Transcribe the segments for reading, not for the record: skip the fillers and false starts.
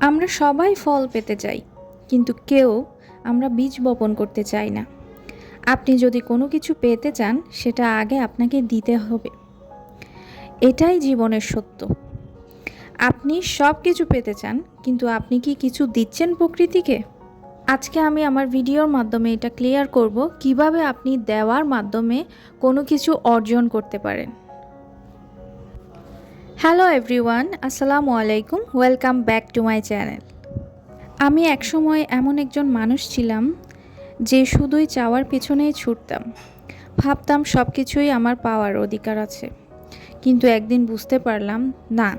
আমরা সবাই ফল পেতে চাই, কিন্তু কেউ আমরা বীজ বপন করতে চাই না। আপনি যদি কোনো কিছু পেতে চান, সেটা আগে আপনাকে দিতে হবে। এটাই জীবনের সত্য। আপনি সব কিছু পেতে চান, কিন্তু আপনি কি কিছু দিচ্ছেন প্রকৃতিকে? আজকে আমি আমার ভিডিওর মাধ্যমে এটা ক্লিয়ার করব কিভাবে আপনি দেওয়ার মাধ্যমে কোনো কিছু অর্জন করতে পারেন। হ্যালো এভরিওয়ান, আসসালামু আলাইকুম, welcome back to my channel. আমি একসময় এমন একজন মানুষ ছিলাম যে শুধুই চাওয়ার পেছনেই ছুটতাম। ভাবতাম সব কিছুই আমার পাওয়ার অধিকার আছে। কিন্তু একদিন বুঝতে পারলাম, না,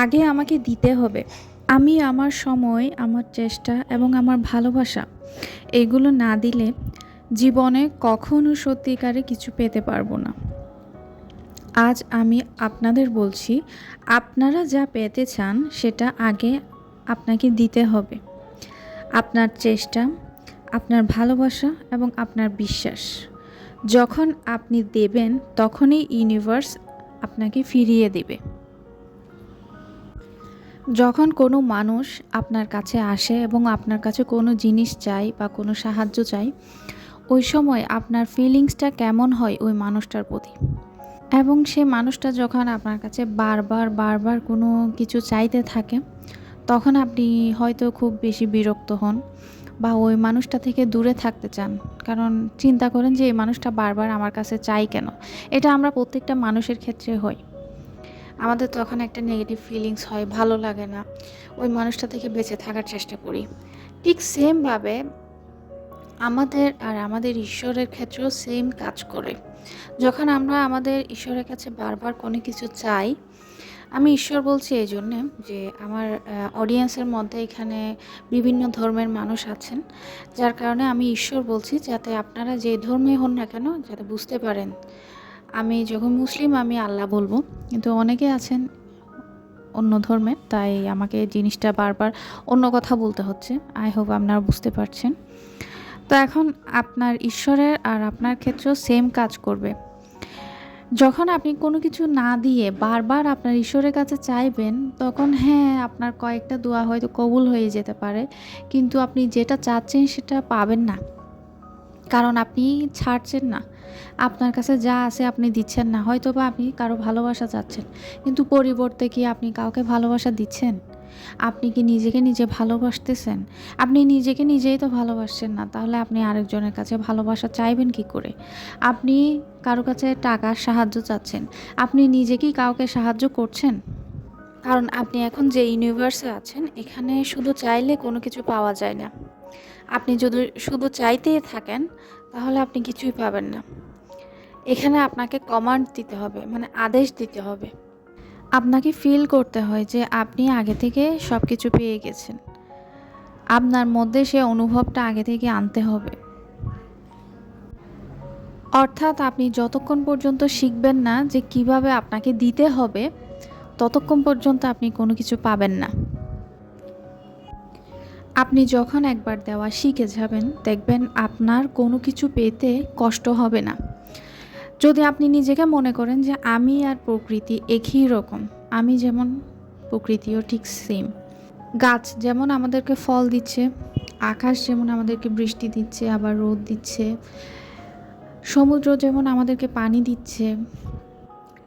আগে আমাকে দিতে হবে। আমি আমার সময়, আমার চেষ্টা এবং আমার ভালোবাসা এগুলো না দিলে জীবনে কখনো সত্যিকারে কিছু পেতে পারবো না। আজ আমি আপনাদের বলছি, আপনারা যা পেতে চান সেটা আগে আপনাকে দিতে হবে। আপনার চেষ্টা, আপনার ভালোবাসা এবং আপনার বিশ্বাস। যখন আপনি দেবেন, তখনই ইউনিভার্স আপনাকে ফিরিয়ে দেবে। যখন কোনো মানুষ আপনার কাছে আসে এবং আপনার কাছে কোনো জিনিস চাই বা কোনো সাহায্য চাই, ওই সময় আপনার ফিলিংসটা কেমন হয় ওই মানুষটার প্রতি, এবং সেই মানুষটা যখন আপনার কাছে বারবার বারবার কোনো কিছু চাইতে থাকে, তখন আপনি হয়তো খুব বেশি বিরক্ত হন বা ওই মানুষটা থেকে দূরে থাকতে চান। কারণ চিন্তা করেন যে এই মানুষটা বারবার আমার কাছে চাই কেন। এটা আমরা প্রত্যেকটা মানুষের ক্ষেত্রে হয়। আমাদের তখন একটা নেগেটিভ ফিলিংস হয়, ভালো লাগে না, ওই মানুষটা থেকে বেঁচে থাকার চেষ্টা করি। ঠিক সেমভাবে আমাদের ঈশ্বরের ক্ষেত্রেও সেম কাজ করে। যখন আমরা আমাদের ঈশ্বরের কাছে বারবার কোনো কিছু চাই, আমি ঈশ্বর বলছি এই জন্যে যে আমার অডিয়েন্সের মধ্যে এখানে বিভিন্ন ধর্মের মানুষ আছেন, যার কারণে আমি ঈশ্বর বলছি, যাতে আপনারা যে ধর্মে হন না কেন যাতে বুঝতে পারেন। আমি যখন মুসলিম আমি আল্লাহ বলবো, কিন্তু অনেকে আছেন অন্য ধর্মের, তাই আমাকে জিনিসটা বারবার অন্য কথা বলতে হচ্ছে। আই হোপ আপনারা বুঝতে পারছেন। তো এখন আপনার ঈশ্বরের আর আপনার ক্ষেত্রেও সেম কাজ করবে। যখন আপনি কোনো কিছু না দিয়ে বারবার আপনার ঈশ্বরের কাছে চাইবেন, তখন হ্যাঁ, আপনার কয়েকটা দোয়া হয়তো কবুল হয়ে যেতে পারে, কিন্তু আপনি যেটা চাচ্ছেন সেটা পাবেন না। কারণ আপনি ছাড়ছেন না। আপনার কাছে যা আছে আপনি দিচ্ছেন না। হয়তোবা আপনি কারো ভালোবাসা চাচ্ছেন, কিন্তু পরিবর্তে কি আপনি কাউকে ভালোবাসা দিচ্ছেন? আপনি কি নিজেকে নিজে ভালোবাসতেছেন? আপনি নিজেকে নিজেই তো ভালোবাসছেন না, তাহলে আপনি আরেকজনের কাছে ভালোবাসা চাইবেন কি করে? আপনি কারো কাছে টাকার সাহায্য চাচ্ছেন, আপনি নিজে কি কাউকে সাহায্য করছেন? কারণ আপনি এখন যে ইউনিভার্সে আছেন, এখানে শুধু চাইলে কোনো কিছু পাওয়া যায় না। আপনি যদি শুধু চাইতেই থাকেন, তাহলে আপনি কিছুই পাবেন না। এখানে আপনাকে কমান্ড দিতে হবে, মানে আদেশ দিতে হবে। আপনাকে ফিল করতে হয় যে আপনি আগে থেকে সব কিছু পেয়ে গেছেন। আপনার মধ্যে সে অনুভবটা আগে থেকে আনতে হবে। অর্থাৎ আপনি যতক্ষণ পর্যন্ত শিখবেন না যে কিভাবে আপনাকে দিতে হবে, ততক্ষণ পর্যন্ত আপনি কোনো কিছু পাবেন না। আপনি যখন একবার দেওয়া শিখে যাবেন, দেখবেন আপনার কোনো কিছু পেতে কষ্ট হবে না। যদি আপনি নিজেকে মনে করেন যে আমি আর প্রকৃতি একই রকম, আমি যেমন, প্রকৃতিও ঠিক সেম। গাছ যেমন আমাদেরকে ফল দিচ্ছে, আকাশ যেমন আমাদেরকে বৃষ্টি দিচ্ছে আবার রোদ দিচ্ছে, সমুদ্র যেমন আমাদেরকে পানি দিচ্ছে,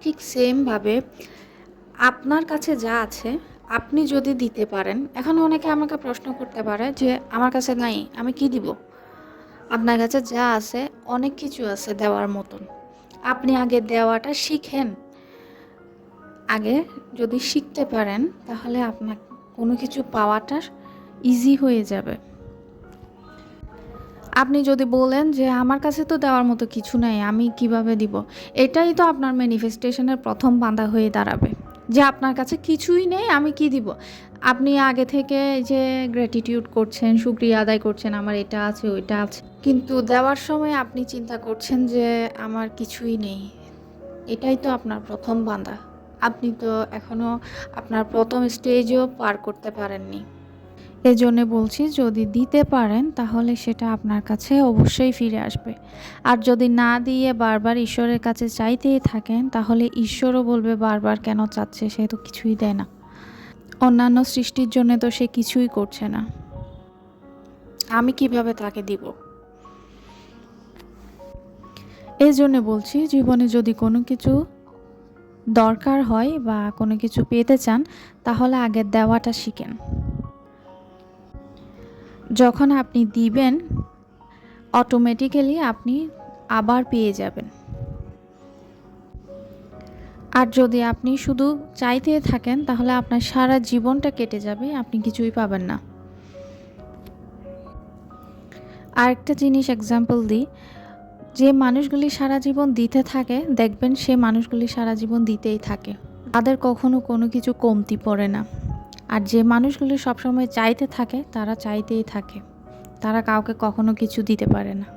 ঠিক সেমভাবে আপনার কাছে যা আছে আপনি যদি দিতে পারেন। এখন অনেকে আমাকে প্রশ্ন করতে পারে যে আমার কাছে নাই, আমি কি দিব? আপনার কাছে যা আছে অনেক কিছু আছে দেওয়ার মতন। আপনি আগে দেওয়াটা শিখেন। আগে যদি শিখতে পারেন, তাহলে আপনার কোনো কিছু পাওয়াটা ইজি হয়ে যাবে। আপনি যদি বলেন যে আমার কাছে তো দেওয়ার মতো কিছু নাই, আমি কিভাবে দিব, এটাই তো আপনার ম্যানিফেস্টেশনের প্রথম বাধা হয়ে দাঁড়াবে, যে আপনার কাছে কিছুই নেই, আমি কি দিব। আপনি আগে থেকে যে গ্র্যাটিটিউড করছেন, শুকরিয়া আদায় করছেন, আমার এটা আছে ওইটা আছে, কিন্তু দেওয়ার সময় আপনি চিন্তা করছেন যে আমার কিছুই নেই। এটাই তো আপনার প্রথম বাধা। আপনি তো এখনো আপনার প্রথম স্টেজও পার করতে পারেননি। এজন্য বলছি, যদি দিতে পারেন তাহলে সেটা আপনার কাছে অবশ্যই ফিরে আসবে। আর যদি না দিয়ে বারবার ঈশ্বরের কাছে চাইতেই থাকেন, তাহলে ঈশ্বরও বলবে বারবার কেন চাচ্ছে, সে তো কিছুই দেয় না। অন্যান্য সৃষ্টির জন্য তো সে কিছুই করছে না, আমি কিভাবে তাকে দিব? এই জন্য বলছি, জীবনে যদি কোনো কিছু দরকার হয় বা কোনো কিছু পেতে চান, তাহলে আগে দেওয়াটা শিখেন। যখন আপনি দিবেন, অটোমেটিক্যালি আপনি আবার পেয়ে যাবেন। আর যদি আপনি শুধু চাইতে থাকেন, তাহলে আপনার সারা জীবনটা কেটে যাবে, আপনি কিছুই পাবেন না। আরেকটা জিনিস এক্সাম্পল দিই, যে মানুষগুলি সারা জীবন দিতে থাকে, দেখবেন সে মানুষগুলি সারা জীবন দিতেই থাকে, তাদের কখনো কোনো কিছু কমতি পড়ে না। আর যে মানুষগুলি সবসময় চাইতে থাকে, তারা চাইতেই থাকে, তারা কাউকে কখনো কিছু দিতে পারে না।